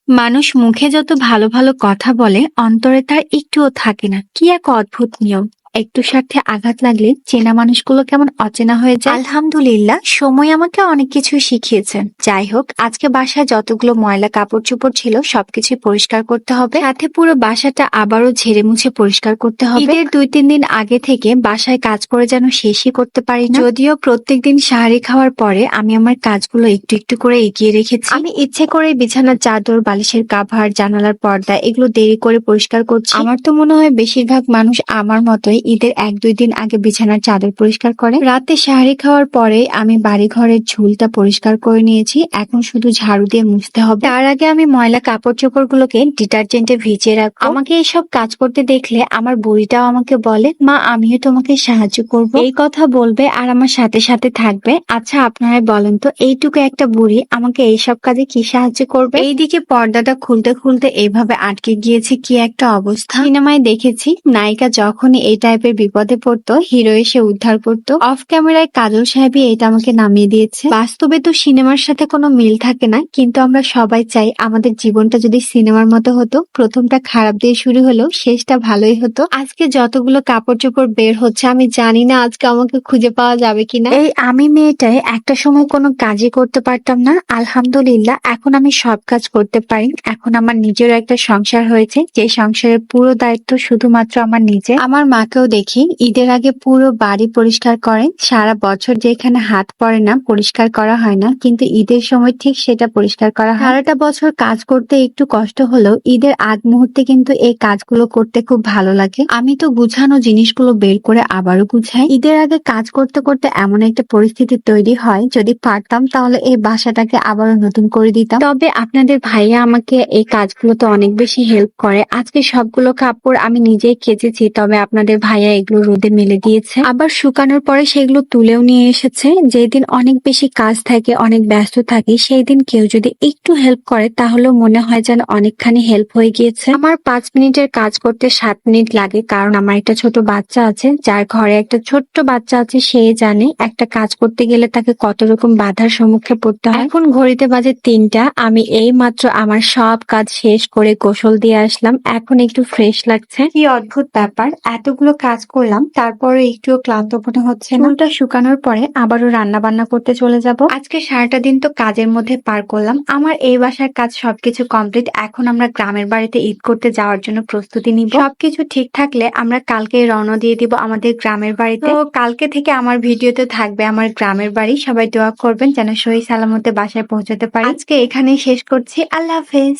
মানুষ মুখে যত ভালো ভালো কথা বলে অন্তরে তার একটুও থাকে না। কি এক অদ্ভুত নিয়ম! একটু স্বার্থে আঘাত লাগলে চেনা মানুষগুলো কেমন অচেনা হয়ে যায়। আলহামদুলিল্লাহ, সময় আমাকে অনেক কিছু শিখিয়েছে। যাই হোক, আজকে বাসায় যতগুলো ময়লা কাপড় চোপড় ছিল সবকিছু পরিষ্কার করতে হবে, সাথে পুরো বাসাটা আবারও ঝেড়ে মুছে পরিষ্কার করতে হবে। ঈদের 2-3 দিন আগে থেকে বাসায় কাজ করে যেন শেষই করতে পারি না। যদিও প্রত্যেকদিন সাহারি খাওয়ার পরে আমি আমার কাজগুলো একটু একটু করে এগিয়ে রেখেছি। আমি ইচ্ছে করে বিছানার চাদর, বালিশের কাভার, জানালার পর্দা এগুলো দেরি করে পরিষ্কার করছি। আমার তো মনে হয় বেশিরভাগ মানুষ আমার মতোই ঈদের 1-2 দিন আগে বিছানার চাদর পরিষ্কার করে। রাতে সাহারি খাওয়ার পরে আমি বাড়ি ঘরের ঝুলটা পরিষ্কার করে নিয়েছি, এখন শুধু ঝাড়ু দিয়ে মুছতে হবে। তার আগে আমি ময়লা কাপড় চোপড় গুলোকে ডিটারজেন্টে ভিজিয়ে রাখবো। আমাকে এইসব কাজ করতে দেখলে আমার বুড়িটাও আমাকে বলে, মা আমিও তোমাকে সাহায্য করব। এই কথা বলবে আর আমার সাথে সাথে থাকবে। আচ্ছা আপনারাই বলেন তো, এইটুকু একটা বুড়ি আমাকে এইসব কাজে কি সাহায্য করবে? এইদিকে পর্দাটা খুলতে খুলতে এইভাবে আটকে গিয়েছে, কি একটা অবস্থা। সিনেমায় দেখেছি নায়িকা যখনই এই টাইপের বিপদে পড়তো হিরো এসে উদ্ধার করতো। অফ ক্যামেরায় কাজল সাহেবই এটা আমাকে নামিয়ে দিয়েছে। বাস্তবে তো সিনেমার সাথে কোনো মিল থাকে না, কিন্তু আমরা সবাই চাই আমাদের জীবনটা যদি সিনেমার মতো হতো, প্রথমটা খারাপ দিয়ে শুরু হলেও শেষটা ভালোই হতো। আজকে যতগুলো কাপড় চোপড় বের হচ্ছে আমি জানি না আজকে আমাকে খুঁজে পাওয়া যাবে কিনা। এই আমি মেয়েটাই একটা সময় কোনো কাজই করতে পারতাম না, আলহামদুলিল্লাহ এখন আমি সব কাজ করতে পারি। এখন আমার নিজেরও একটা সংসার হয়েছে, যে সংসারের পুরো দায়িত্ব শুধুমাত্র আমার নিজে। আমার মাকেও দেখি ঈদের আগে পুরো বাড়ি পরিষ্কার করে। সারা বছর যেখানে হাত পড়ে না পরিষ্কার করা হয় না, কিন্তু ঈদের সময় ঠিক সেটা পরিষ্কার করা হয়। সারাটা বছর কাজ করতে একটু কষ্ট হলেও ঈদের আগ মুহূর্তে কিন্তু এই কাজগুলো করতে খুব ভালো লাগে। আমি তো গুছানো জিনিসগুলো বের করে আবারও গুছাই। ঈদের আগে কাজ করতে করতে এমন একটা পরিস্থিতি তৈরি হয়, যদি পারতাম তাহলে এই বাসাটাকে আবারও নতুন করে দিতাম। তবে আপনাদের ভাইয়া আমাকে এই কাজগুলোতে অনেক বেশি হেল্প করে। আজকে সবগুলো কাপড় আমি নিজেই কেচেছি, তবে আপনাদের ভাইয়া এগুলো রোদে মেলে দিয়েছে, আবার শুকানোর পরে সেগুলো তুলেও নিয়ে এসেছে। যেদিন অনেক বেশি কাজ থাকে, অনেক ব্যস্ত থাকি, সেই দিন কেউ যদি একটু হেল্প করে তাহলেও মনে হয় যেন অনেকখানি হেল্প হয়ে গিয়েছে। আমার 5 মিনিটের কাজ করতে 7 মিনিট লাগে, কারণ আমার একটা ছোট বাচ্চা আছে। যার ঘরে একটা ছোট্ট বাচ্চা আছে সে জানে একটা কাজ করতে গেলে তাকে কত রকম বাধার সম্মুখে পড়তে হয়। এখন ঘড়িতে বাজে 3টা, আমি এই মাত্র আমার সব কাজ শেষ করে গোসল দিয়ে আসলাম, এখন একটু ফ্রেশ লাগছে। কি অদ্ভুত ব্যাপার, এতগুলো কাজ করলাম তারপরে একটুও ক্লান্ত মনে হচ্ছে না। চুলটা শুকানোর পরে আবারও রান্না বান্না করতে চলে যাব। আজকে সারাটা দিন তো কাজের মধ্যে পার করলাম। আমার এই বাসার কাজ সবকিছু কমপ্লিট। এখন আমরা গ্রামের বাড়িতে ঈদ করতে যাওয়ার জন্য প্রস্তুতি নিব। সবকিছু ঠিক থাকলে আমরা কালকে রওনা দিয়ে দিব আমাদের গ্রামের বাড়িতে। তো কালকে থেকে আমার ভিডিওতে থাকবে আমার গ্রামের বাড়ি। সবাই দোয়া করবেন যেন সহি সালামতে বাসায় পৌঁছাতে পারি। আজকে এখানেই শেষ করছি। আল্লাহ হাফেজ।